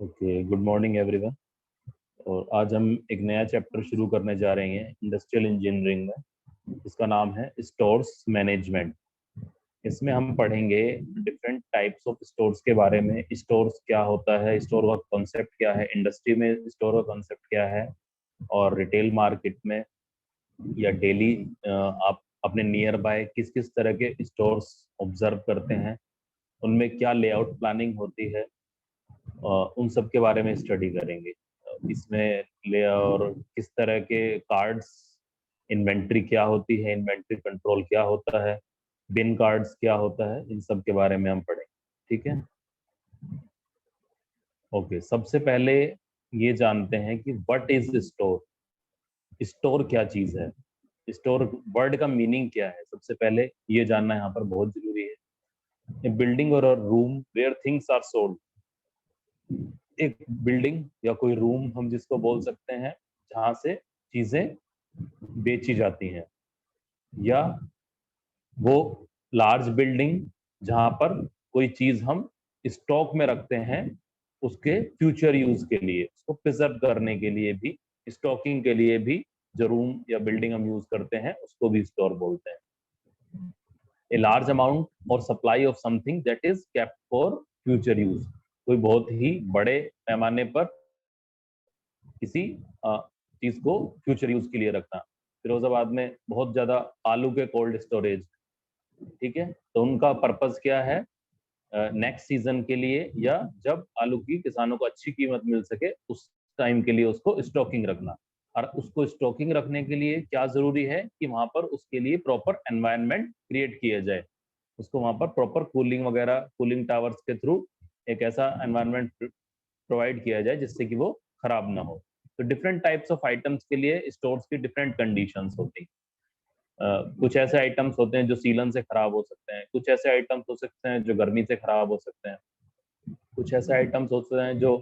Okay, good morning everyone. और आज हम एक नया चैप्टर शुरू करने जा रहे हैं इंडस्ट्रियल इंजीनियरिंग में, जिसका नाम है स्टोर्स मैनेजमेंट। इसमें हम पढ़ेंगे डिफरेंट टाइप्स ऑफ स्टोर्स के बारे में। स्टोर्स क्या होता है, स्टोर का कॉन्सेप्ट क्या है, इंडस्ट्री में स्टोर का कॉन्सेप्ट क्या है, और रिटेल मार्केट में या डेली आप अपने नियर बाय किस किस तरह के स्टोर्स ऑब्जर्व करते हैं, उनमें क्या लेआउट प्लानिंग होती है, उन सब के बारे में स्टडी करेंगे। इसमें ले और किस तरह के कार्ड्स, इन्वेंट्री क्या होती है, इन्वेंट्री कंट्रोल क्या होता है, बिन कार्ड्स क्या होता है, इन सब के बारे में हम पढ़ेंगे। ठीक है, ओके। सबसे पहले ये जानते हैं कि व्हाट इज स्टोर। स्टोर क्या चीज है, स्टोर वर्ड का मीनिंग क्या है, सबसे पहले ये जानना यहाँ पर बहुत जरूरी है। बिल्डिंग और room where things are sold. एक बिल्डिंग या कोई रूम हम जिसको बोल सकते हैं जहां से चीजें बेची जाती हैं, या वो लार्ज बिल्डिंग जहां पर कोई चीज हम स्टॉक में रखते हैं उसके फ्यूचर यूज के लिए, उसको प्रिजर्व करने के लिए भी, स्टॉकिंग के लिए भी जो रूम या बिल्डिंग हम यूज करते हैं उसको भी स्टोर बोलते हैं। ए लार्ज अमाउंट और supply of something that is kept for future use. कोई बहुत ही बड़े पैमाने पर किसी चीज को फ्यूचर यूज के लिए रखना। फिरोजाबाद में बहुत ज्यादा आलू के कोल्ड स्टोरेज, ठीक है, तो उनका पर्पस क्या है, नेक्स्ट सीजन के लिए, या जब आलू की किसानों को अच्छी कीमत मिल सके उस टाइम के लिए उसको स्टॉकिंग रखना। और उसको स्टॉकिंग रखने के लिए क्या जरूरी है कि वहां पर उसके लिए प्रॉपर एनवायरनमेंट क्रिएट किया जाए, उसको वहां पर प्रॉपर कूलिंग वगैरह, कूलिंग टावर्स के थ्रू एक ऐसा एनवायरनमेंट प्रोवाइड किया जाए जिससे कि वो खराब ना हो। तो डिफरेंट टाइप्स ऑफ आइटम्स के लिए स्टोर्स की डिफरेंट कंडीशंस होती हैं। कुछ ऐसे आइटम्स होते हैं जो सीलन से खराब हो सकते हैं, कुछ ऐसे आइटम्स हो सकते हैं जो गर्मी से खराब हो सकते हैं, कुछ ऐसे आइटम्स होते हैं जो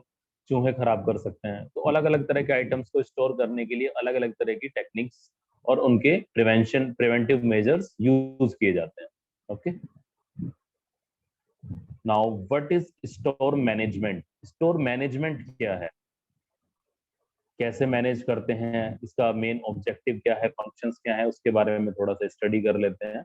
चूहे खराब कर सकते हैं। तो अलग अलग तरह के आइटम्स को स्टोर करने के लिए अलग अलग तरह की टेक्निक्स और उनके प्रिवेंटिव मेजर्स यूज किए जाते हैं। Okay, now what is store management. Store management क्या है, कैसे मैनेज करते हैं, इसका मेन ऑब्जेक्टिव क्या है, फंक्शंस क्या है, उसके बारे में थोड़ा सा स्टडी कर लेते हैं।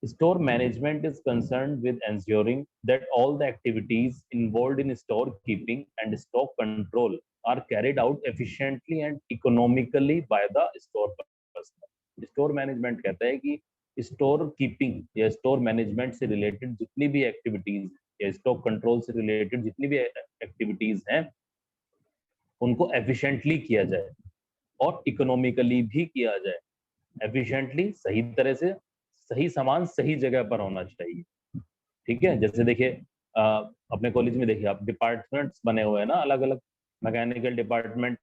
Store management is concerned with ensuring that all the activities involved in store keeping and stock control are carried out efficiently and economically by the store personnel. Store management कहता है कि स्टोर कीपिंग या store management से related जितनी भी activities या stock control से related जितनी भी एक्टिविटीज हैं उनको एफिशिएंटली किया जाए और इकोनॉमिकली भी किया जाए। एफिशिएंटली सही तरह से, सही सामान सही जगह पर होना चाहिए। ठीक है, जैसे देखिए अपने कॉलेज में देखिए आप, डिपार्टमेंट्स बने हुए हैं ना अलग अलग। मैकेनिकल डिपार्टमेंट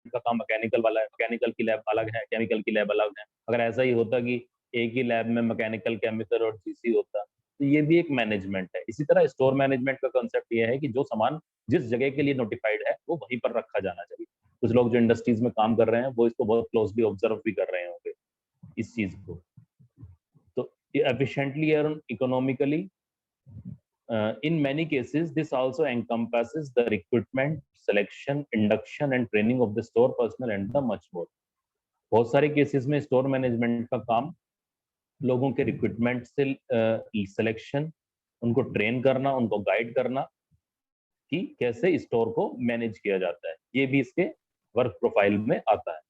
का काम मैकेनिकल वाला है, मैकेनिकल की लैब अलग है, केमिकल की लैब अलग है। अगर ऐसा ही होता कि एक ही लैब में मैकेनिकल, केमिकल और जीसी होता तो ये भी एक मैनेजमेंट है। इसी तरह स्टोर मैनेजमेंट का कंसेप्ट ये है कि जो सामान जिस जगह के लिए नोटिफाइड है वो वहीं पर रखा जाना चाहिए। कुछ लोग जो इंडस्ट्रीज में काम कर रहे हैं वो इसको बहुत क्लोजली ऑब्जर्व भी कर रहे होंगे इस चीज को। तो efficiently and economically, in many cases this also encompasses the recruitment, selection, induction and training of the store personnel and the much more. बहुत सारे केसेस में स्टोर मैनेजमेंट का काम लोगों के रिक्रूटमेंट से सिलेक्शन, उनको ट्रेन करना, उनको गाइड करना कि कैसे स्टोर को मैनेज किया जाता है, ये भी इसके वर्क प्रोफाइल में आता है।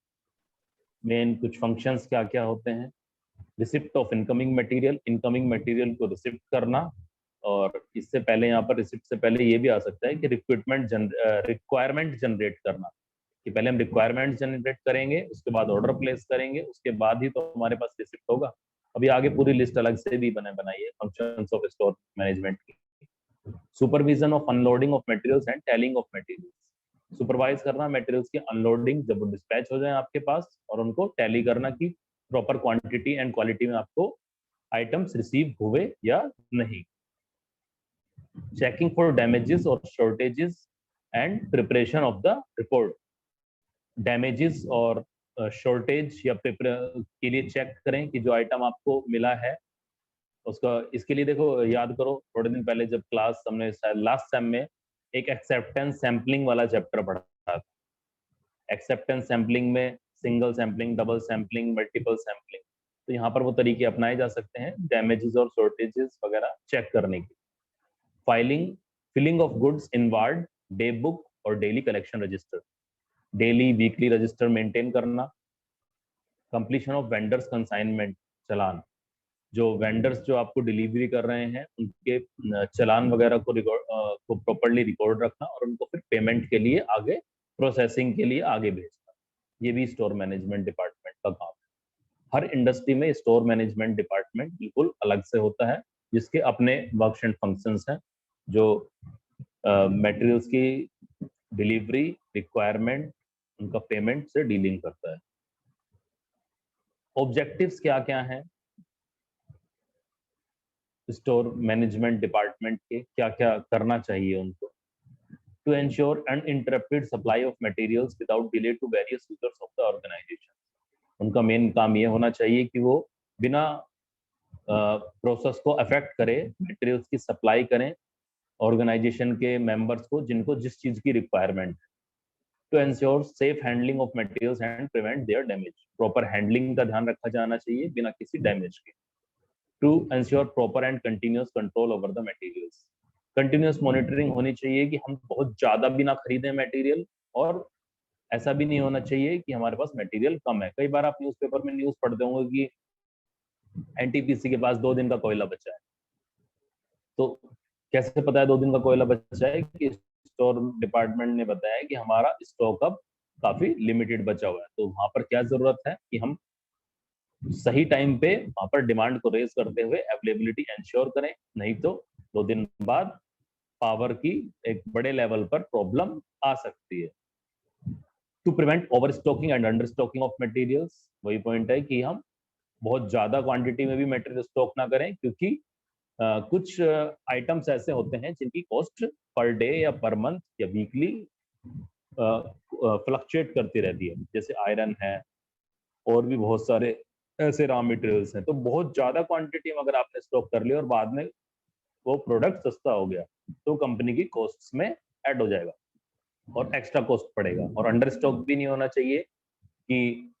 मेन कुछ फंक्शंस क्या क्या होते हैं, receipt of incoming material, incoming material को रिसिप्ट करना, और इससे पहले यहाँ पर रिसिप्ट से पहले ये भी आ सकता है कि रिक्वायरमेंट जनरेट करना, कि पहले हम रिक्वायरमेंट जनरेट करेंगे, उसके बाद ऑर्डर प्लेस करेंगे, उसके बाद ही तो हमारे पास रिसिप्ट होगा। अभी आगे पूरी लिस्ट अलग से भी बनाई है फंक्शंस ऑफ स्टोर मैनेजमेंट की। Supervision of unloading of materials and टैलिंग of materials, supervise करना मटेरियल्स की अनलोडिंग जब वो डिस्पैच हो जाए आपके पास, और उनको टैली करना कि प्रॉपर क्वांटिटी एंड क्वालिटी में आपको आइटम्स रिसीव हुए या नहीं। चेकिंग फॉर डैमेजेस और shortages and preparation of the report, damages और शॉर्टेज या के लिए चेक करें कि जो आइटम आपको मिला है उसका इसके लिए देखो याद करो, थोड़े दिन पहले जब क्लास हमने शायद लास्ट सेम में एक एक्सेप्टेंस सैम्पलिंग वाला चैप्टर पढ़ा था। एक्सेप्टेंस सैम्पलिंग में single sampling, double sampling, multiple sampling, तो यहाँ पर वो तरीके अपनाए जा सकते हैं डैमेजेस और शॉर्टेजेस वगैरह चेक करने की। Filing, filling of goods inward, day book और daily collection register, daily weekly register maintain करना। Completion of vendors consignment, challan, जो वेंडर्स जो आपको डिलीवरी कर रहे हैं उनके चालान वगैरह को को प्रॉपर्ली रिकॉर्ड रखना और उनको फिर पेमेंट के लिए आगे प्रोसेसिंग के लिए आगे भेजना। ये भी स्टोर मैनेजमेंट डिपार्टमेंट का काम है। हर इंडस्ट्री में स्टोर मैनेजमेंट डिपार्टमेंट बिल्कुल अलग से होता है, जिसके अपने वर्क्स एंड फंक्शंस हैं, जो मटेरियल्स की डिलीवरी, रिक्वायरमेंट, उनका पेमेंट से डीलिंग करता है। ऑब्जेक्टिव्स क्या क्या हैं स्टोर मैनेजमेंट डिपार्टमेंट के, क्या क्या करना चाहिए उनको? To ensure uninterrupted supply of materials without delay to various users of the organisation. उनका मेन काम ये होना चाहिए कि वो बिना प्रोसेस को अफेक्ट करे मटेरियल्स की सप्लाई करें ऑर्गेनाइजेशन के मेंबर्स को, जिनको जिस चीज की रिक्वायरमेंट है। To ensure safe handling of materials and prevent their damage, proper handling का ध्यान रखा जाना चाहिए बिना किसी डैमेज के। To ensure proper and continuous control over the materials, continuous monitoring होनी चाहिए कि हम बहुत ज्यादा भी ना खरीदें मटेरियल, और ऐसा भी नहीं होना चाहिए कि हमारे पास मटेरियल कम है। कई बार आप न्यूज़पेपर में न्यूज पढ़ते होंगे कि एनटीपीसी के पास 2 दिन का कोयला बचा है, तो कैसे पता है 2 दिन का कोयला बचा है? कि स्टोर डिपार्टमेंट ने बताया कि हमारा स्टॉक अब काफी लिमिटेड बचा हुआ है। तो वहां पर क्या जरूरत है कि हम सही टाइम पे वहां पर डिमांड को रेज करते हुए अवेलेबिलिटी इंश्योर करें, नहीं तो 2 दिन बाद पावर की एक बड़े लेवल पर प्रॉब्लम आ सकती है। To prevent over stocking and under stocking of materials, वही पॉइंट है कि हम बहुत ज्यादा क्वांटिटी में भी मटेरियल स्टॉक ना करें, क्योंकि कुछ आइटम्स ऐसे होते हैं जिनकी कॉस्ट पर डे या पर मंथ या वीकली फ्लक्चुएट करती रहती है, जैसे आयरन है और भी बहुत सारे ऐसे रॉ मटेरियल्स हैं। तो बहुत ज्यादा क्वांटिटी में अगर आपने स्टॉक कर लिया और बाद में वो प्रोडक्ट सस्ता हो गया, तो कंपनी की कॉस्ट में ऐड हो जाएगा और एक्स्ट्रा कॉस्ट पड़ेगा। और अंडर स्टॉक भी नहीं होना चाहिए, कि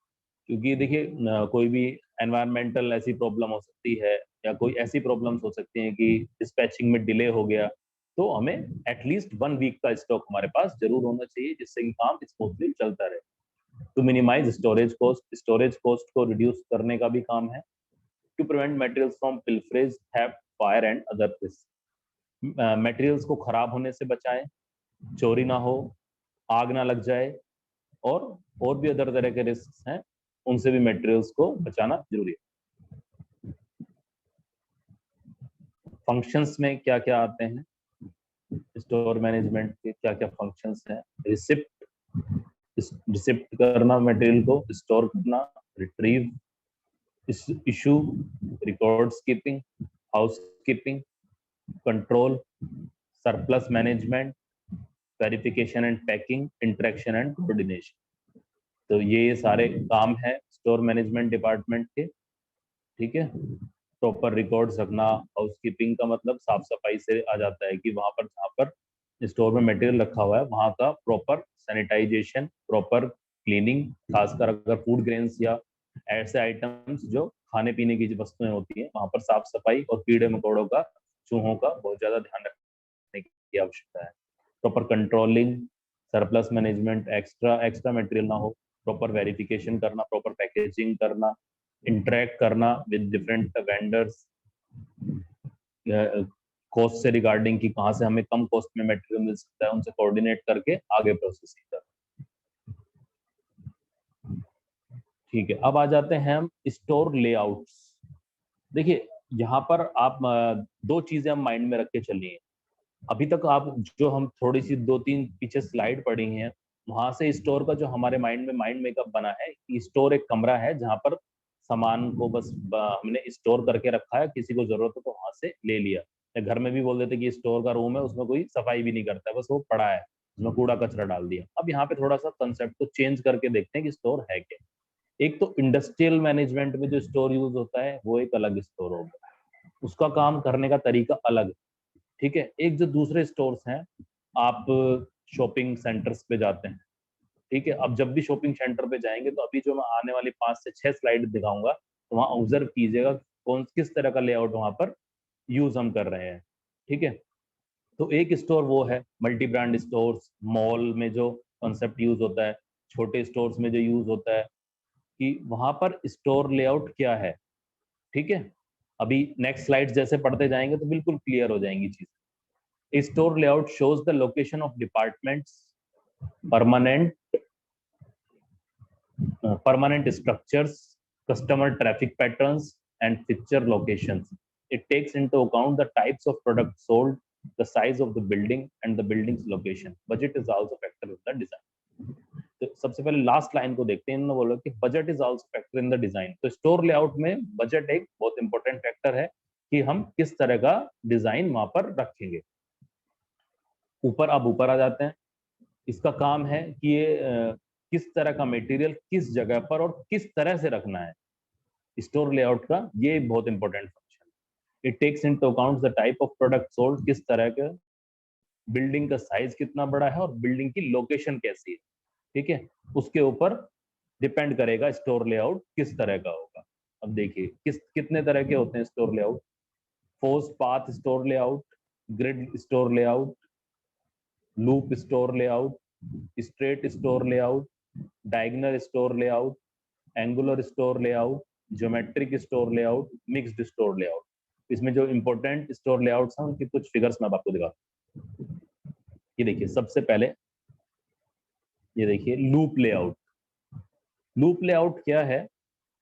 क्योंकि देखिए कोई भी एनवायरमेंटल ऐसी प्रॉब्लम हो सकती है या कोई ऐसी प्रॉब्लम्स हो सकती हैं कि डिस्पैचिंग में डिले हो गया, तो हमें एटलीस्ट 1 वीक का स्टॉक हमारे पास जरूर होना चाहिए, जिससे कि काम स्मूथली चलता रहे। To minimise storage cost, storage cost को रिड्यूस करने का भी काम है। To prevent materials from pilferage, theft, fire and other risk, materials को खराब होने से बचाएं, चोरी ना हो, आग ना लग जाए, और भी अदर तरह के रिस्क हैं, उनसे भी मटेरियल्स को बचाना जरूरी है। फंक्शंस में क्या क्या आते हैं स्टोर मैनेजमेंट के, क्या क्या फंक्शंस हैं? रिसिप्ट, रिसिप्ट करना मटेरियल को, स्टोर करना, retrieve, issue, records keeping, house keeping, control, surplus management, verification and packing, interaction and coordination. तो ये सारे काम है स्टोर मैनेजमेंट डिपार्टमेंट के, ठीक है। प्रॉपर रिकॉर्ड्स रखना, हाउसकीपिंग का मतलब साफ सफाई से आ जाता है कि वहां पर जहाँ पर स्टोर में मटेरियल रखा हुआ है वहां का प्रॉपर सैनिटाइजेशन, प्रॉपर क्लीनिंग, खासकर अगर फूड ग्रेन्स या ऐसे आइटम्स जो खाने पीने की वस्तुएं होती हैं वहां पर साफ सफाई और कीड़े मकोड़ों का, चूहों का बहुत ज्यादा ध्यान रखने की आवश्यकता है। Proper controlling, surplus management, extra extra material ना हो, प्रॉपर वेरिफिकेशन करना, प्रॉपर पैकेजिंग करना, इंटरेक्ट करना विद डिफरेंट वेंडर्स, कॉस्ट से रिगार्डिंग कि कहाँ से हमें कम कॉस्ट में मटेरियल मिल सकता है, उनसे कोऑर्डिनेट करके आगे प्रोसेसिंग करना। ठीक है, अब आ जाते हैं हम स्टोर लेआउट्स। देखिए यहाँ पर आप 2 चीजें हम माइंड में रख के चलिए। अभी तक आप जो हम थोड़ी सी 2-3 पीछे स्लाइड पढ़ी हैं, वहां से स्टोर का जो हमारे माइंड मेकअप बना है कि स्टोर एक कमरा है जहां पर सामान को बस हमने स्टोर करके रखा है, किसी को जरूरत हो तो वहां से ले लिया। या घर में भी बोल देते कि स्टोर का रूम है, उसमें कोई सफाई भी नहीं करता है, बस वो पड़ा है, उसमें कूड़ा कचरा डाल दिया। अब यहाँ पे थोड़ा सा कंसेप्ट को चेंज करके देखते हैं कि स्टोर है क्या। एक तो इंडस्ट्रियल मैनेजमेंट में जो स्टोर यूज होता है वो एक अलग स्टोर होगा, उसका काम करने का तरीका अलग है, ठीक है। एक जो दूसरे स्टोर्स हैं, आप शॉपिंग सेंटर्स पे जाते हैं, ठीक है। अब जब भी शॉपिंग सेंटर पे जाएंगे तो अभी जो मैं आने वाली 5 से 6 स्लाइड दिखाऊंगा, तो वहाँ ऑब्जर्व कीजिएगा कौन किस तरह का लेआउट वहाँ पर यूज हम कर रहे हैं, ठीक है। तो एक स्टोर वो है मल्टी ब्रांड स्टोर्स, मॉल में जो कॉन्सेप्ट यूज होता है, छोटे स्टोर्स में जो यूज होता है कि वहां पर स्टोर लेआउट क्या है, ठीक है। अभी नेक्स्ट स्लाइड जैसे पढ़ते जाएंगे तो बिल्कुल क्लियर हो जाएंगी चीज। Store layout shows the location of departments, permanent permanent structures, customer traffic patterns, and fixture locations. It takes into account the types of products sold, the size of the building, and the building's location. Budget is also factor in the design. तो सबसे पहले last line को देखते हैं, इन्होंने बोला कि budget is also factor in the design. तो स्टोर लेआउट में बजट एक बहुत इंपॉर्टेंट फैक्टर है कि हम किस तरह का डिजाइन वहां पर रखेंगे। ऊपर अब ऊपर आ जाते हैं। इसका काम है कि ये किस तरह का मटेरियल किस जगह पर और किस तरह से रखना है। स्टोर लेआउट का ये बहुत important function. It takes into account the type of product sold, किस तरह का, बिल्डिंग का साइज कितना बड़ा है और बिल्डिंग की लोकेशन कैसी है, ठीक है। उसके ऊपर डिपेंड करेगा स्टोर लेआउट किस तरह का होगा। अब देखिए कितने तरह के होते हैं store layout. Force path store layout, grid store layout, loop store layout, straight store layout, diagonal store layout, angular store layout, geometric store layout, mixed store layout. इसमें जो इंपॉर्टेंट स्टोर लेआउट्स हैं उनके कुछ फिगर्स मैं आपको दिखाता हूँ। ये देखिए सबसे पहले, ये देखिए लूप लेआउट। लूप लेआउट क्या है?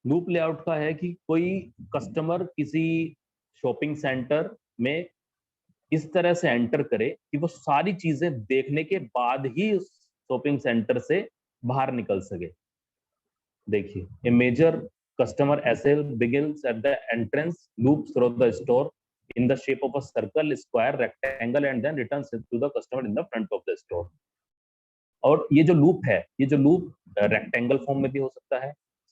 लूप लेआउट का है कि कोई कस्टमर किसी शॉपिंग सेंटर में इस तरह से एंटर करे कि वो सारी चीजें देखने के बाद ही उस शॉपिंग सेंटर से बाहर निकल सके। देखिए ए major customer SL begins at the entrance, loops through the store in the shape of a circle, square, rectangle, and then returns to the customer in the front of the store. और ये जो loop है, ये जो loop rectangle form में भी हो सकता है,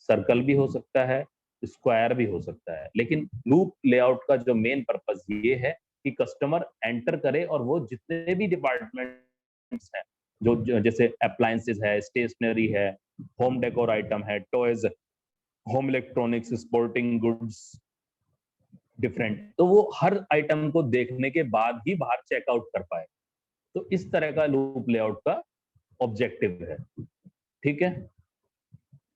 सर्कल भी हो सकता है, स्क्वायर भी हो सकता है। लेकिन लूप लेआउट का जो मेन पर्पस ये है कि कस्टमर एंटर करे और वो जितने भी डिपार्टमेंट्स हैं, जो जैसे अप्लायंसेस है, स्टेशनरी है, होम डेकोर आइटम है, toys, home electronics, sporting goods, different, तो वो हर आइटम को देखने के बाद ही बाहर चेकआउट कर पाए। तो इस तरह का लूप लेआउट का ऑब्जेक्टिव है, ठीक है।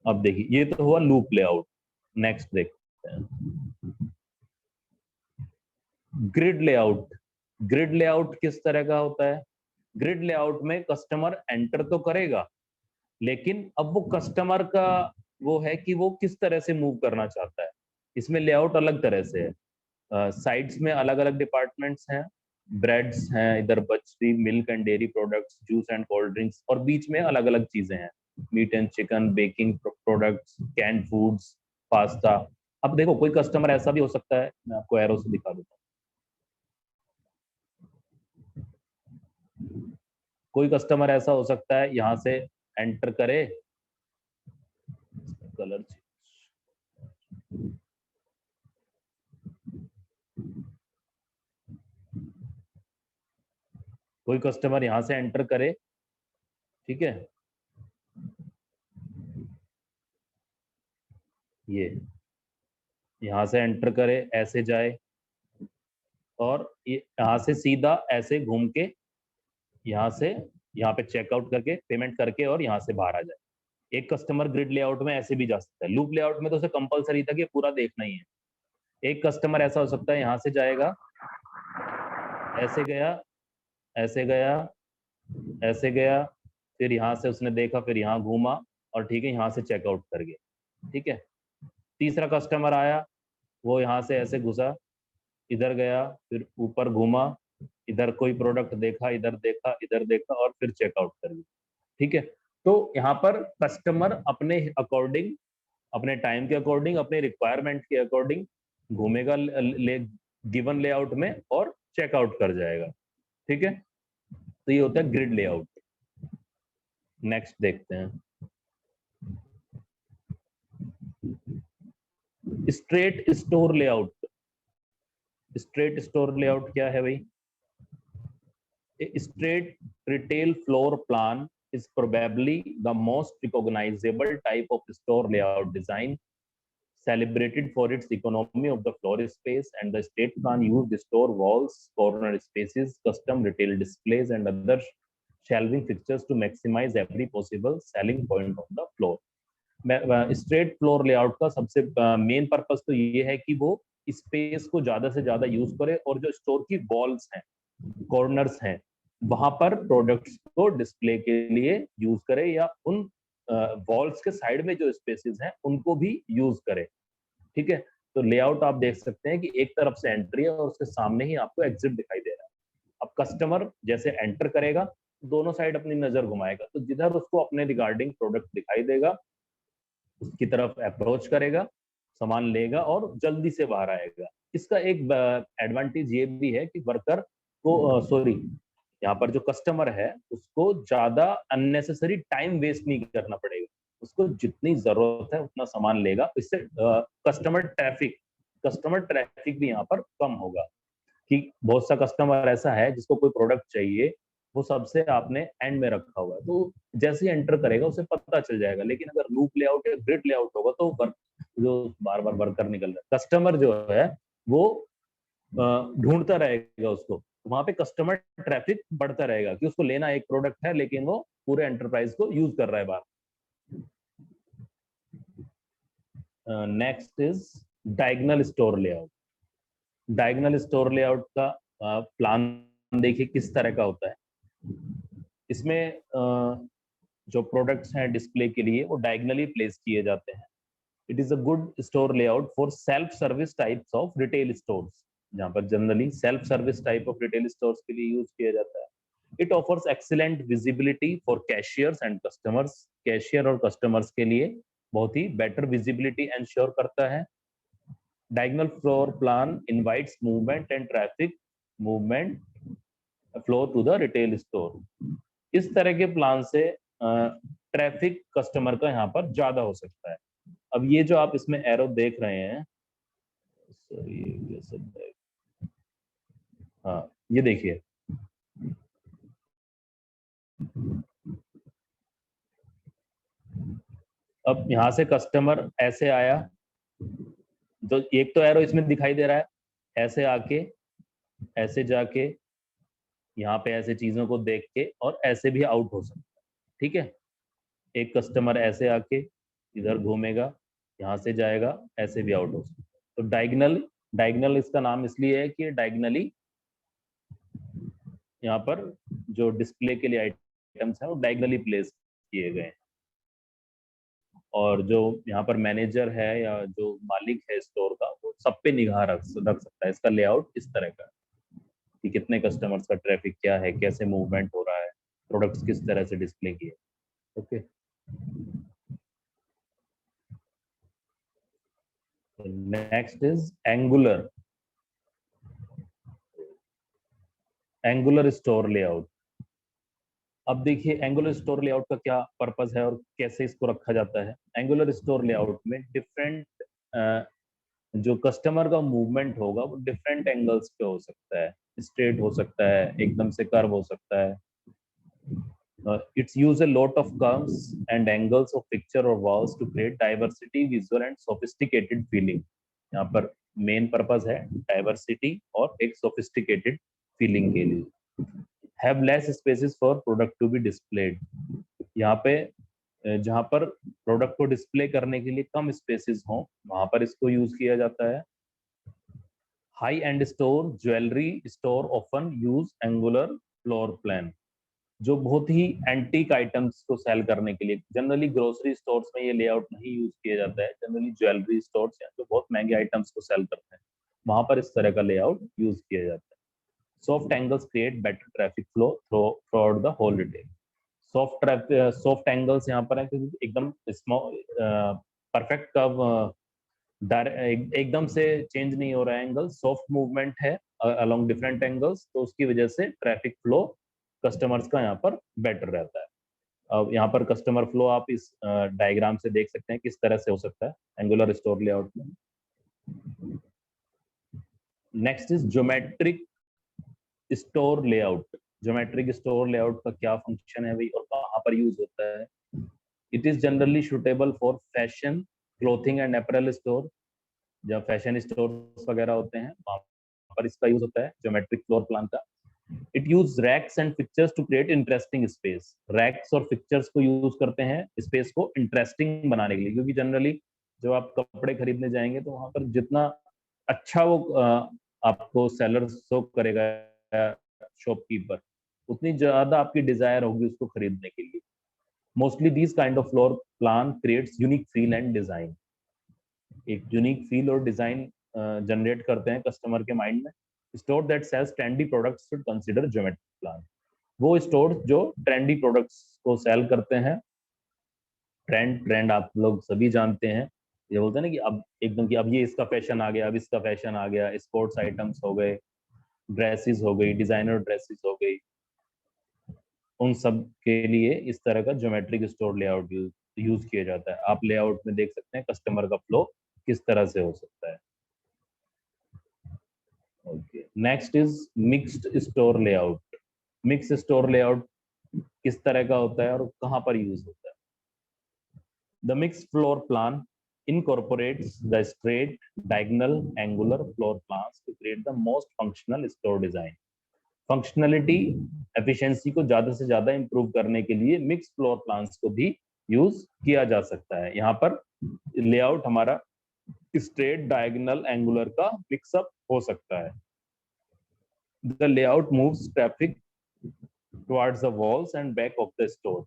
अब देखिए ये तो हुआ लूप लेआउट। नेक्स्ट देखते हैं ग्रिड लेआउट। ग्रिड लेआउट किस तरह का होता है? ग्रिड लेआउट में कस्टमर एंटर तो करेगा, लेकिन अब वो कस्टमर का वो है कि वो किस तरह से मूव करना चाहता है। इसमें लेआउट अलग तरह से है। साइड्स में अलग अलग डिपार्टमेंट्स हैं, ब्रेड्स हैं, इधर बच्ची, milk and dairy products, juice and cold drinks, और बीच में अलग अलग चीजें हैं, meat and chicken, baking products, canned foods, pasta. अब देखो कोई कस्टमर ऐसा भी हो सकता है, मैं आपको एरो से दिखा देता हूँ। कोई कस्टमर ऐसा हो सकता है यहाँ से एंटर करे, कलर, कोई कस्टमर यहाँ से एंटर करे, ठीक है, ये यहाँ से एंटर करे, ऐसे जाए और ये यहाँ से सीधा ऐसे घूम के यहाँ से यहाँ पे चेकआउट करके पेमेंट करके और यहाँ से बाहर आ जाए। एक कस्टमर ग्रिड लेआउट में ऐसे भी जा सकता है। लूप लेआउट में तो उसे कंपलसरी था कि पूरा देखना ही है। एक कस्टमर ऐसा हो सकता है यहाँ से जाएगा, ऐसे गया, ऐसे गया, ऐसे गया, फिर यहाँ से उसने देखा, फिर यहाँ घूमा और ठीक है यहाँ से चेकआउट कर गया, ठीक है। तीसरा कस्टमर आया, वो यहाँ से ऐसे घुसा, इधर गया, फिर ऊपर घूमा, इधर कोई प्रोडक्ट देखा, इधर देखा, इधर देखा और फिर चेकआउट कर दिया, ठीक है। तो यहाँ पर कस्टमर अपने अकॉर्डिंग, अपने टाइम के अकॉर्डिंग, अपने रिक्वायरमेंट के अकॉर्डिंग घूमेगा गिवन लेआउट में और चेकआउट कर जाएगा, ठीक है। तो ये होता है ग्रिड लेआउट। नेक्स्ट देखते हैं straight store layout. Straight store layout क्या है भाई? A straight retail floor plan is probably the most recognizable type of store layout design, celebrated for its economy of the floor space, and the state plan used store walls, corner spaces, custom retail displays, and other shelving fixtures to maximize every possible selling point of the floor. Straight floor layout का सबसे main purpose तो ये है कि वो space को ज्यादा से ज्यादा यूज करे और जो स्टोर की वॉल्स हैं, कॉर्नर्स हैं, वहां पर प्रोडक्ट्स को डिस्प्ले के लिए यूज करे या उन वॉल्स के साइड में जो स्पेसेस हैं उनको भी यूज करे। ठीक है, तो लेआउट आप देख सकते हैं कि एक तरफ से एंट्री है और उसके सामने ही आपको एग्जिट दिखाई दे रहा है। अब कस्टमर जैसे एंटर करेगा दोनों साइड अपनी नजर घुमाएगा, तो जिधर उसको अपने रिगार्डिंग प्रोडक्ट दिखाई देगा उसकी तरफ अप्रोच करेगा, सामान लेगा और जल्दी से बाहर आएगा। इसका एक एडवांटेज ये भी है कि वर्कर को सॉरी यहाँ पर जो कस्टमर है उसको ज्यादा अननेसेसरी टाइम वेस्ट नहीं करना पड़ेगा, उसको जितनी जरूरत है उतना सामान लेगा। इससे कस्टमर ट्रैफिक भी यहाँ पर कम होगा कि बहुत सा कस्टमर ऐसा है जिसको कोई प्रोडक्ट चाहिए, वो सबसे आपने एंड में रखा हुआ है, तो जैसे ही एंटर करेगा उसे पता चल जाएगा। लेकिन अगर लूप लेआउट या ग्रिड लेआउट होगा तो जो बार बार वर्कर निकल रहा है, कस्टमर जो है वो ढूंढता रहेगा उसको, वहां पे कस्टमर ट्रैफिक बढ़ता रहेगा कि उसको लेना एक प्रोडक्ट है लेकिन वो पूरे एंटरप्राइज को यूज कर रहा है बार। Next is diagonal store layout. Diagonal store layout का प्लान देखिए किस तरह का होता है। इसमें जो प्रोडक्ट्स हैं डिस्प्ले के लिए वो डायगोनली प्लेस किए जाते हैं। It is a good store layout for self service types of retail stores, जहाँ पर generally self service type of retail stores के लिए यूज किया जाता है। It offers excellent visibility for cashiers and customers. Cashier और कस्टमर्स के लिए बहुत ही बेटर विजिबिलिटी एंश्योर करता है। Diagonal floor plan invites movement and traffic movement flow to the retail store. इस तरह के प्लान से ट्रैफिक कस्टमर का यहाँ पर ज्यादा हो सकता है। अब ये जो आप इसमें एरो देख रहे हैं, हाँ ये देखिए, अब यहाँ से कस्टमर ऐसे आया, तो एक तो एरो इसमें दिखाई दे रहा है, ऐसे आके ऐसे जाके यहाँ पे ऐसे चीजों को देख के और ऐसे भी आउट हो सकता है। ठीक है, एक कस्टमर ऐसे आके इधर घूमेगा, यहाँ से जाएगा, ऐसे भी आउट हो सकता है। तो डायगोनल इसका नाम इसलिए है कि डायगोनली यहाँ पर जो डिस्प्ले के लिए आइटम्स हैं वो डायगोनली प्लेस किए गए हैं, और जो यहाँ पर मैनेजर है या जो मालिक है स्टोर का वो सब पे निगाह रख सकता है। इसका लेआउट इस तरह का कि कितने कस्टमर्स का ट्रैफिक क्या है, कैसे मूवमेंट हो रहा है, प्रोडक्ट्स किस तरह से डिस्प्ले किए। Okay, next is angular store layout. अब देखिए एंगुलर स्टोर लेआउट का क्या पर्पस है और कैसे इसको रखा जाता है। एंगुलर स्टोर लेआउट में डिफरेंट जो कस्टमर का मूवमेंट होगा वो डिफरेंट एंगल्स पे हो सकता है, स्ट्रेट हो सकता है, एकदम से कर्व हो सकता है। It's use a lot of curves and angles of picture or walls to create diversity, visual and sophisticated feeling. यहाँ पर मेन पर्पस है डाइवर्सिटी और एक सोफिस्टिकेटेड फीलिंग के लिए। Have less spaces for product to be displayed. यहाँ पे जहाँ पर प्रोडक्ट को डिस्प्ले करने के लिए कम स्पेसेस हों वहां पर इसको यूज किया जाता है। High and store jewellery store often use angular floor plan, जो बहुत ही एंटीक आइटम्स को सेल करने के लिए। जनरली ग्रोसरी स्टोर्स में ये लेआउट नहीं यूज किया जाता है, जनरली ज्वेलरी स्टोर्स या जो बहुत महंगे आइटम्स को सेल करते हैं वहां पर इस तरह का लेआउट यूज किया जाता है। Soft angles create better traffic flow throughout the whole retail. Soft angles यहाँ पर है क्योंकि एकदम परफेक्ट कर्व एकदम से चेंज नहीं हो रहा है, एंगल सॉफ्ट मूवमेंट है अलोंग डिफरेंट एंगल्स, तो उसकी वजह से ट्रैफिक फ्लो कस्टमर्स का यहाँ पर बेटर रहता है। अब यहाँ पर कस्टमर फ्लो आप इस डायग्राम से देख सकते हैं किस तरह से हो सकता है एंगुलर स्टोर लेआउट में। Next is geometric store layout. Geometric store layout का क्या फंक्शन है भाई और कहाँ पर यूज होता है? It is generally suitable for fashion, clothing and apparel store. जब फैशन स्टोर वगैरह होते हैं वहां पर इसका यूज होता है ज्योमेट्रिक फ्लोर प्लान का। It use racks and pictures to create interesting space. Racks और पिक्चर्स को यूज करते हैं स्पेस को इंटरेस्टिंग बनाने के लिए, क्योंकि जनरली जब आप कपड़े खरीदने जाएंगे तो वहां पर जितना अच्छा वो आपको सेलर शो करेगा शॉपकीपर, उतनी ज्यादा आपकी डिजायर होगी उसको खरीदने के लिए। Mostly this kind of floor plan creates unique feel and design. एक यूनिक फील और डिजाइन जनरेट करते हैं कस्टमर के माइंड में। Store that sells trendy products should consider geometric plan. वो स्टोर जो ट्रेंडी प्रोडक्ट्स को सेल करते हैं, ट्रेंड आप लोग सभी जानते हैं, ये बोलते हैं ना कि अब एकदम कि अब ये इसका फैशन आ गया, अब इसका फैशन आ गया। स्पोर्ट्स आइटम्स हो गए, ड्रेसेस हो गई, डिजाइनर ड्रेसेस हो गई, उन सब के लिए इस तरह का ज्योमेट्रिक स्टोर लेआउट यूज किया जाता है। आप लेआउट में देख सकते हैं कस्टमर का फ्लो किस तरह से हो सकता है। Okay, next is mixed store layout. Mix store layout किस तरह का होता है और कहाँ पर यूज होता है? The mixed floor plan incorporates the straight, diagonal, angular floor plans to create the most functional store design. Functionality, efficiency को ज्यादा से ज्यादा इंप्रूव करने के लिए मिक्स फ्लोर प्लान्स को भी यूज किया जा सकता है। यहाँ पर लेआउट हमारा स्ट्रेट, डायगोनल, एंगुलर का मिक्सअप हो सकता है। The layout moves traffic towards the walls and back of the store.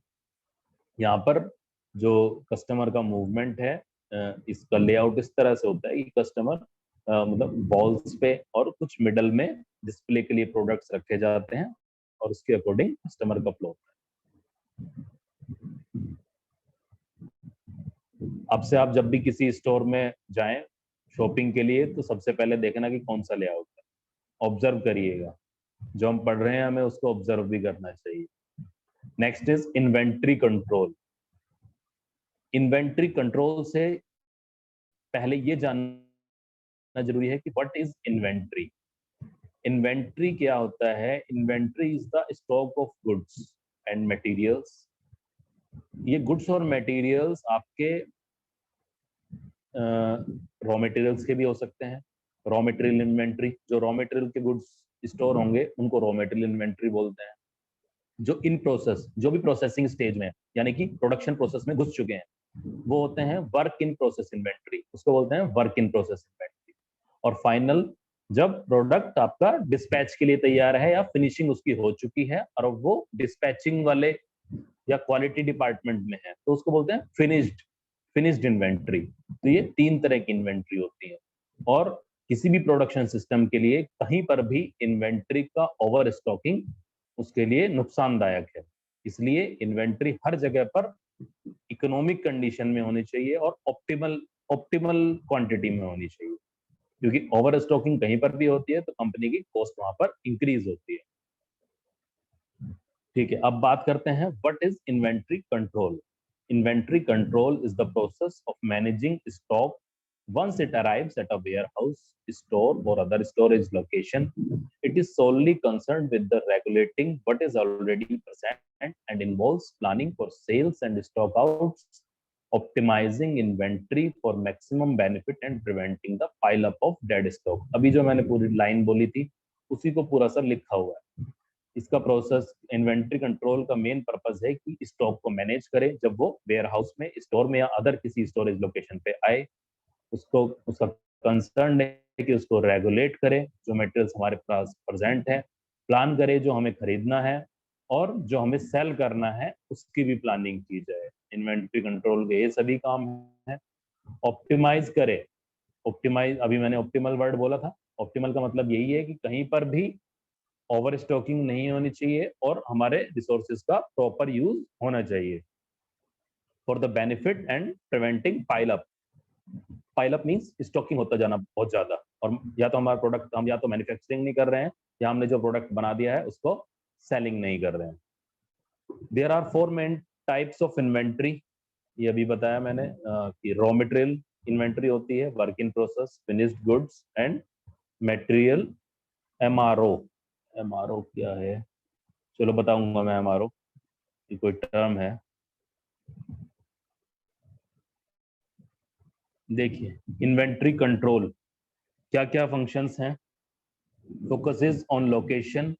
यहाँ पर जो कस्टमर का मूवमेंट है, इसका लेआउट इस तरह से होता है कि कस्टमर मतलब वॉल्स पे और कुछ मिडल में डिस्प्ले के लिए प्रोडक्ट्स रखे जाते हैं और उसके अकॉर्डिंग कस्टमर का फ्लो होता है। अब से आप जब भी किसी स्टोर में जाएं शॉपिंग के लिए तो सबसे पहले देखना कि कौन सा लेआउट है, ऑब्जर्व करिएगा। जो हम पढ़ रहे हैं हमें उसको ऑब्जर्व भी करना चाहिए। Next is inventory control. Inventory control से पहले ये जानना जरूरी है कि व्हाट इज इन्वेंट्री। इन्वेंट्री क्या होता है? Inventory is the stock of goods and materials. ये गुड्स और मटेरियल्स आपके रॉ मटेरियल्स के भी हो सकते हैं। रॉ मटेरियल इन्वेंट्री, जो रॉ मटेरियल के गुड्स स्टोर होंगे उनको रॉ मटेरियल इन्वेंट्री बोलते हैं। जो इन प्रोसेस, जो भी प्रोसेसिंग स्टेज में यानी कि प्रोडक्शन प्रोसेस में घुस चुके हैं, वो होते हैं वर्क इन प्रोसेस इन्वेंट्री, उसको बोलते हैं वर्क इन प्रोसेस इन्वेंट्री। और फाइनल, जब प्रोडक्ट आपका डिस्पैच के लिए तैयार है या फिनिशिंग उसकी हो चुकी है और वो डिस्पैचिंग वाले या क्वालिटी डिपार्टमेंट में है, तो उसको बोलते हैं फिनिश्ड इन्वेंट्री। तो ये 3 तरह की इन्वेंट्री होती है और किसी भी प्रोडक्शन सिस्टम के लिए कहीं पर भी इन्वेंट्री का ओवर स्टॉकिंग उसके लिए नुकसानदायक है। इसलिए इन्वेंट्री हर जगह पर इकोनॉमिक कंडीशन में होनी चाहिए और ऑप्टिमल क्वांटिटी में होनी चाहिए, क्योंकि ओवर स्टॉकिंग कहीं पर भी होती है तो कंपनी की कॉस्ट वहां पर इंक्रीज होती है। ठीक है, अब बात करते हैं what is inventory control. Inventory control is the process of managing stock once it arrives at a warehouse, store or other storage location. It is solely concerned with the regulating what is already present and involves planning for sales and stock outs, optimizing inventory for maximum benefit and preventing the pile up of dead stock. अभी जो मैंने पूरी line बोली थी उसी को पूरा सा लिखा हुआ है। इसका प्रोसेस, इन्वेंट्री कंट्रोल का मेन पर्पस है कि स्टॉक को मैनेज करे जब वो वेयर हाउस में, स्टोर में या अदर किसी स्टोरेज लोकेशन पे आए। उसको, उसका कंसर्न है कि उसको रेगुलेट करे, जो मटेरियल्स हमारे पास प्रेजेंट है, प्लान करे जो हमें खरीदना है और जो हमें सेल करना है उसकी भी प्लानिंग की जाए। इन्वेंट्री कंट्रोल के ये सभी काम है। ऑप्टिमाइज करे, ऑप्टिमाइज, अभी मैंने ऑप्टिमल वर्ड बोला था। ऑप्टिमल का मतलब यही है कि कहीं पर भी ओवर स्टॉकिंग नहीं होनी चाहिए और हमारे रिसोर्सेज का प्रॉपर यूज होना चाहिए for the benefit and preventing pile up. Pile up means stocking होता जाना बहुत ज्यादा, और या तो हमारा प्रोडक्ट, हम या तो मैन्युफैक्चरिंग नहीं कर रहे हैं या हमने जो प्रोडक्ट बना दिया है उसको सेलिंग नहीं कर रहे हैं। There are 4 main types of inventory. ये अभी बताया मैंने कि रॉ मटेरियल इन्वेंट्री होती है, work in process, finished goods and material MRO. MRO क्या है, चलो बताऊंगा मैं। एमआरओ ये कोई टर्म है। देखिए, इन्वेंट्री कंट्रोल क्या क्या फंक्शंस हैं। Focuses on location,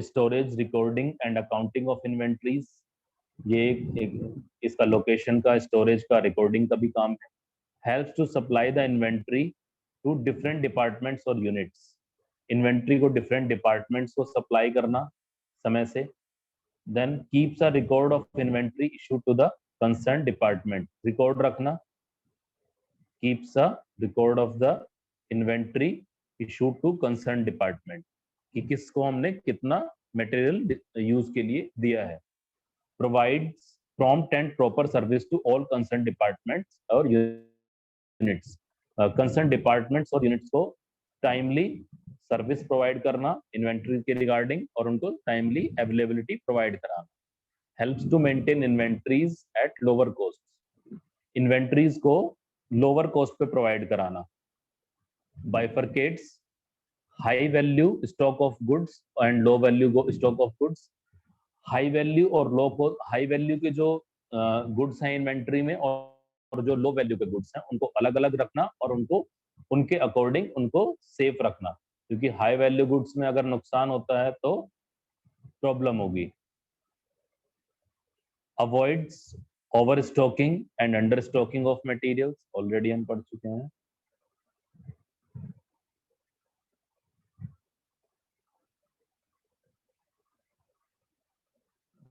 storage, recording and accounting of inventories. ये इसका लोकेशन का, स्टोरेज का, रिकॉर्डिंग का भी काम है। Helps to supply the inventory to different departments और यूनिट्स। इन्वेंट्री को डिफरेंट डिपार्टमेंट्स को सप्लाई करना समय से। Then keeps a record of inventory issue to the concern department. Record रखना, keeps a record of the inventory issue to concern department, कि किसको हमने कितना मटेरियल यूज के लिए दिया है। Provides prompt and proper service to all concerned departments और यूनिट्स। कंसर्न डिपार्टमेंट्स और यूनिट्स को टाइमली सर्विस प्रोवाइड करना इन्वेंट्री के रिगार्डिंग, और उनको टाइमली अवेलेबिलिटी प्रोवाइड कराना। Helps to maintain inventories at lower cost. Inventories को लोअर कॉस्ट पे प्रोवाइड कराना। Bifurcates high value stock of goods and low value stock of goods. High value और low, high value के जो goods हैं inventory में, और जो लो वैल्यू के गुड्स हैं उनको अलग अलग रखना, और उनको उनके अकॉर्डिंग उनको सेफ रखना, क्योंकि हाई वैल्यू गुड्स में अगर नुकसान होता है तो प्रॉब्लम होगी। Avoids over stocking and under stocking of materials, already हम पढ़ चुके हैं।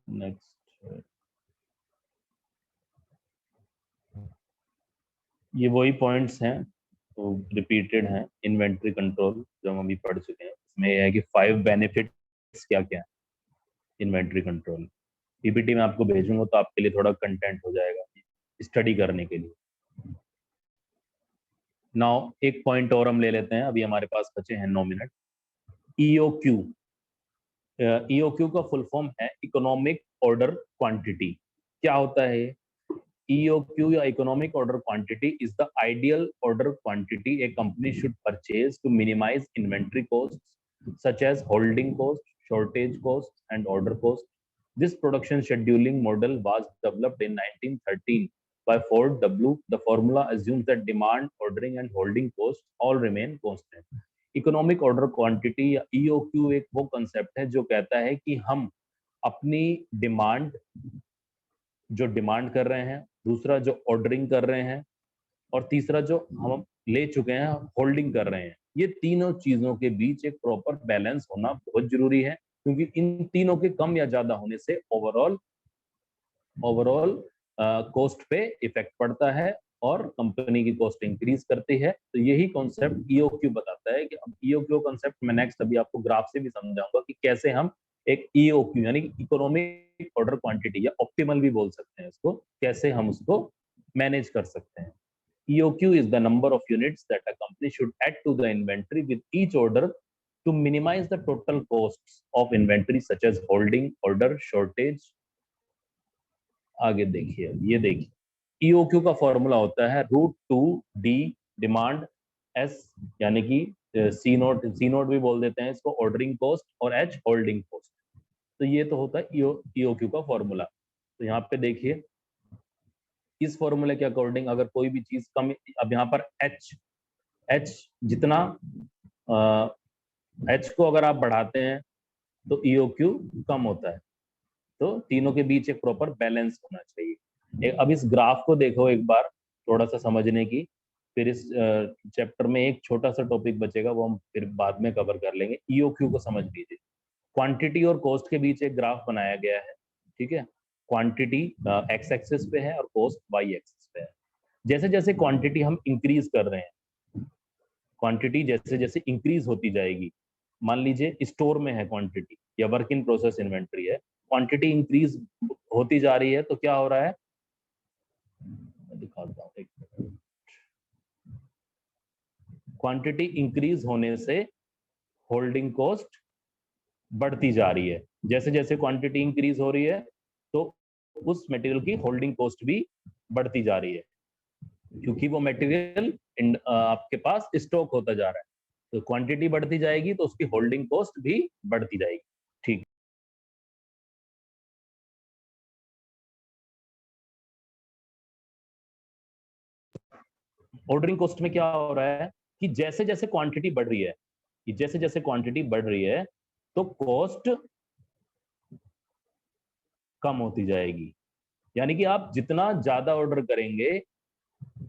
नेक्स्ट, ये वही पॉइंट्स हैं तो रिपीटेड हैं। इन्वेंट्री कंट्रोल जो हम अभी पढ़ चुके हैं, इसमें यह है कि 5 बेनिफिट्स क्या क्या है इन्वेंट्री कंट्रोल। पीपीटी में आपको भेजूंगा तो आपके लिए थोड़ा कंटेंट हो जाएगा स्टडी करने के लिए। नाउ एक पॉइंट और हम ले लेते हैं, अभी हमारे पास बचे हैं 9 मिनट। ईओक्यू। ईओक्यू का फुल फॉर्म है इकोनॉमिक ऑर्डर क्वांटिटी। क्या होता है ईओक्यू या economic order quantity? Is the ideal order quantity a company should purchase to minimise inventory cost such as holding cost, shortage cost and order cost. This production scheduling model was developed in 1913 by Ford W. The formula assumes that demand, ordering and holding costs all remain constant. Economic order quantity या EOQ एक वो concept है जो कहता है कि हम अपनी डिमांड, जो डिमांड कर रहे हैं, दूसरा जो ऑर्डरिंग कर रहे हैं, और तीसरा जो हम ले चुके हैं होल्डिंग कर रहे हैं, ये तीनों चीजों के बीच एक प्रॉपर बैलेंस होना बहुत जरूरी है, क्योंकि इन तीनों के कम या ज्यादा होने से ओवरऑल कॉस्ट पे इफेक्ट पड़ता है और कंपनी की कॉस्ट इंक्रीज करती है। तो यही कॉन्सेप्ट ईओक्यू बताता है कि अब ईओक्यू कॉन्सेप्ट मैं नेक्स्ट अभी आपको ग्राफ से भी समझाऊंगा कि कैसे हम एक ईओक्यू यानी कि इकोनॉमिक ऑर्डर क्वांटिटी या ऑप्टिमल भी बोल सकते हैं इसको, कैसे हम उसको मैनेज कर सकते हैं। EOQ is the number of units that a company should add to the inventory with each order to minimize the total costs of inventory such as holding, order, shortage। आगे देखिए, ये देखिए EOQ का formula होता है √2D demand, S यानी कि सी note भी बोल देते हैं इसको, ऑर्डरिंग कॉस्ट, और H होल्डिंग कॉस्ट। तो ये तो होता है EOQ का फॉर्मूला। तो यहाँ पे देखिए इस फॉर्मूले के अकॉर्डिंग अगर कोई भी चीज कम, अब यहाँ पर H जितना H को अगर आप बढ़ाते हैं तो EOQ कम होता है। तो तीनों के बीच एक प्रॉपर बैलेंस होना चाहिए। अब इस ग्राफ को देखो एक बार थोड़ा सा समझने की, फिर इस चैप्टर में एक छोटा सा टॉपिक बचेगा वो हम फिर बाद में कवर कर लेंगे। EOQ को समझ लीजिए। क्वांटिटी और कॉस्ट के बीच एक ग्राफ बनाया गया है, ठीक है। क्वांटिटी एक्स एक्सिस पे है और कॉस्ट वाई एक्सिस पे है। जैसे जैसे क्वांटिटी हम इंक्रीज कर रहे हैं, क्वांटिटी जैसे जैसे इंक्रीज होती जाएगी, मान लीजिए स्टोर में है क्वांटिटी या वर्क इन प्रोसेस इन्वेंट्री है, क्वांटिटी इंक्रीज होती जा रही है तो क्या हो रहा है, मैं दिखाता हूँ एक मिनट। क्वांटिटी इंक्रीज होने से होल्डिंग कॉस्ट बढ़ती जा रही है। जैसे जैसे क्वांटिटी इंक्रीज हो रही है तो उस मटेरियल की होल्डिंग कॉस्ट भी बढ़ती जा रही है, क्योंकि वो मटेरियल आपके पास स्टॉक होता जा रहा है। तो क्वांटिटी बढ़ती जाएगी तो उसकी होल्डिंग कॉस्ट भी बढ़ती जाएगी। ठीक, ऑर्डरिंग कॉस्ट में क्या हो रहा है कि जैसे जैसे क्वांटिटी बढ़ रही है, कि जैसे जैसे क्वांटिटी बढ़ रही है तो कॉस्ट कम होती जाएगी। यानी कि आप जितना ज्यादा ऑर्डर करेंगे,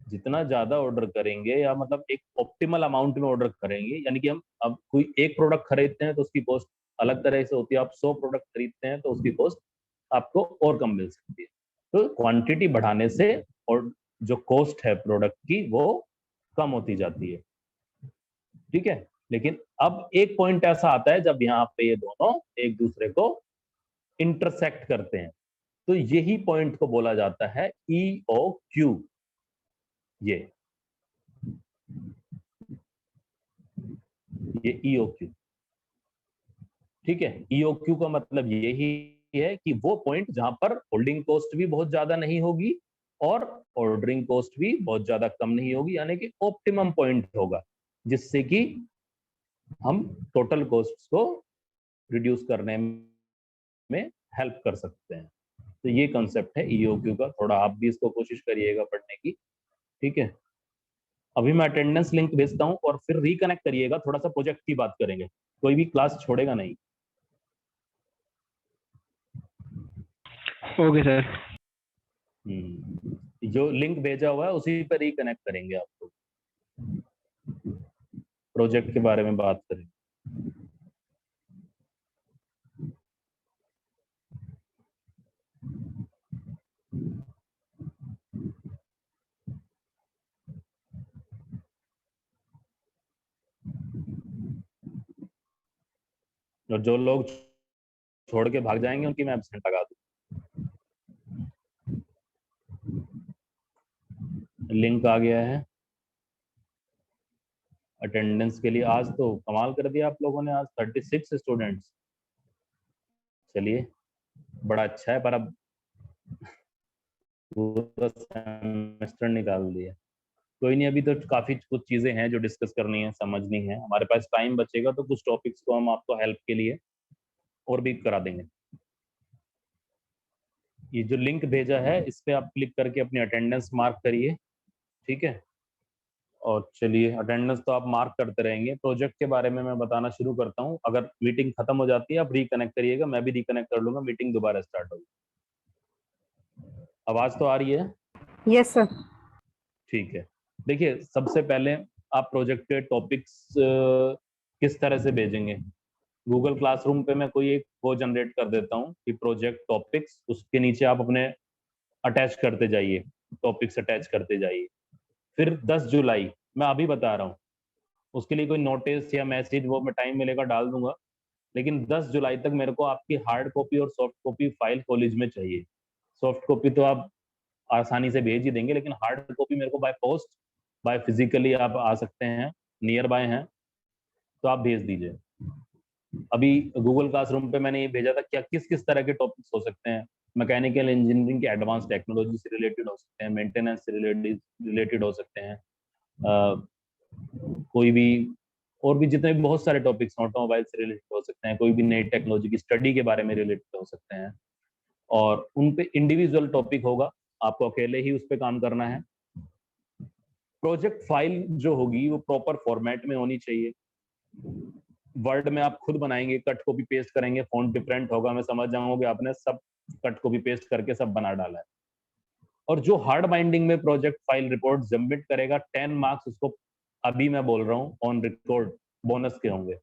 जितना ज्यादा ऑर्डर करेंगे या मतलब एक ऑप्टिमल अमाउंट में ऑर्डर करेंगे, यानी कि हम अब कोई एक प्रोडक्ट खरीदते हैं तो उसकी कॉस्ट अलग तरह से होती है, आप 100 प्रोडक्ट खरीदते हैं तो उसकी कॉस्ट आपको और कम मिल सकती है। तो क्वांटिटी बढ़ाने से और जो कॉस्ट है प्रोडक्ट की वो कम होती जाती है। ठीक है, लेकिन अब एक पॉइंट ऐसा आता है जब यहाँ पे ये दोनों एक दूसरे को इंटरसेक्ट करते हैं, तो यही पॉइंट को बोला जाता है EOQ। ये EOQ, ठीक है। EOQ का मतलब यही है कि वो पॉइंट जहां पर होल्डिंग कॉस्ट भी बहुत ज्यादा नहीं होगी और ऑर्डरिंग कॉस्ट भी बहुत ज्यादा कम नहीं होगी, यानी कि ऑप्टिमम पॉइंट होगा जिससे कि हम टोटल कॉस्ट को रिड्यूस करने में हेल्प कर सकते हैं। तो ये कंसेप्ट है EOQ का, थोड़ा आप भी इसको कोशिश करिएगा पढ़ने की। ठीक है, अभी मैं अटेंडेंस लिंक भेजता हूँ और फिर रिकनेक्ट करिएगा, थोड़ा सा प्रोजेक्ट की बात करेंगे, कोई भी क्लास छोड़ेगा नहीं। Okay sir. जो लिंक भेजा हुआ है उसी पर रिकनेक्ट करेंगे आपको, प्रोजेक्ट के बारे में बात करेंगे। और जो लोग छोड़ के भाग जाएंगे उनकी मैं एब्सेंट लगा दूँ। लिंक आ गया है अटेंडेंस के लिए। आज तो कमाल कर दिया आप लोगों ने, आज 36 स्टूडेंट्स। चलिए बड़ा अच्छा है, पर अब पूरा सेमेस्टर निकाल दिया। कोई नहीं, अभी तो काफी कुछ चीजें हैं जो डिस्कस करनी है, समझनी है। हमारे पास टाइम बचेगा तो कुछ टॉपिक्स को हम आपको हेल्प के लिए और भी करा देंगे। ये जो लिंक भेजा है इस पे आप क्लिक करके अपनी अटेंडेंस मार्क करिए। ठीक है, और चलिए अटेंडेंस तो आप मार्क करते रहेंगे। प्रोजेक्ट के बारे में मैं बताना शुरू करता हूँ। अगर मीटिंग खत्म हो जाती है आप रिकनेक्ट करिएगा, मैं भी रिकनेक्ट कर लूंगा, मीटिंग दोबारा स्टार्ट होगी। आवाज तो आ रही है? Yes sir. ठीक है, देखिए सबसे पहले आप प्रोजेक्ट के टॉपिक्स किस तरह से भेजेंगे। गूगल क्लासरूम पे मैं कोई एक वो जनरेट कर देता हूँ कि प्रोजेक्ट टॉपिक्स, उसके नीचे आप अपने अटैच करते जाइए, टॉपिक्स अटैच करते जाइए। फिर 10 जुलाई, मैं अभी बता रहा हूँ, उसके लिए कोई नोटिस या मैसेज वो मैं टाइम मिलेगा डाल दूंगा, लेकिन 10 जुलाई तक मेरे को आपकी हार्ड कॉपी और सॉफ्ट कॉपी फाइल कॉलेज में चाहिए। सॉफ्ट कॉपी तो आप आसानी से भेज ही देंगे, लेकिन हार्ड कॉपी मेरे को बाय पोस्ट, बाय फिजिकली आप आ सकते हैं, नियर बाय हैं तो आप भेज दीजिए। अभी गूगल क्लासरूम पे मैंने ये भेजा था, क्या किस किस तरह के टॉपिक्स हो सकते हैं। मैकेनिकल इंजीनियरिंग के एडवांस टेक्नोलॉजी से रिलेटेड हो सकते हैं, मेंटेनेंस से रिलेटेड हो सकते हैं, कोई भी और भी जितने भी बहुत सारे टॉपिक्स ऑटोमोबाइल से रिलेटेड हो सकते हैं, कोई भी नई टेक्नोलॉजी की स्टडी के बारे में रिलेटेड हो सकते हैं। और उन पे इंडिविजुअल टॉपिक होगा, आपको अकेले ही उस पर काम करना है। प्रोजेक्ट फाइल जो होगी वो प्रॉपर फॉर्मेट में होनी चाहिए। वर्ड में आप खुद बनाएंगे, कट कॉपी पेस्ट करेंगे, फॉन्ट डिफरेंट होगा, मैं समझ जाऊंगा आपने सब कट कॉपी पेस्ट करके सब बना डाला है। और जो हार्ड बाइंडिंग में प्रोजेक्ट फाइल रिपोर्ट सबमिट करेगा, 10 मार्क्स उसको, अभी मैं बोल रहा हूँ ऑन रिकॉर्ड, बोनस के होंगे।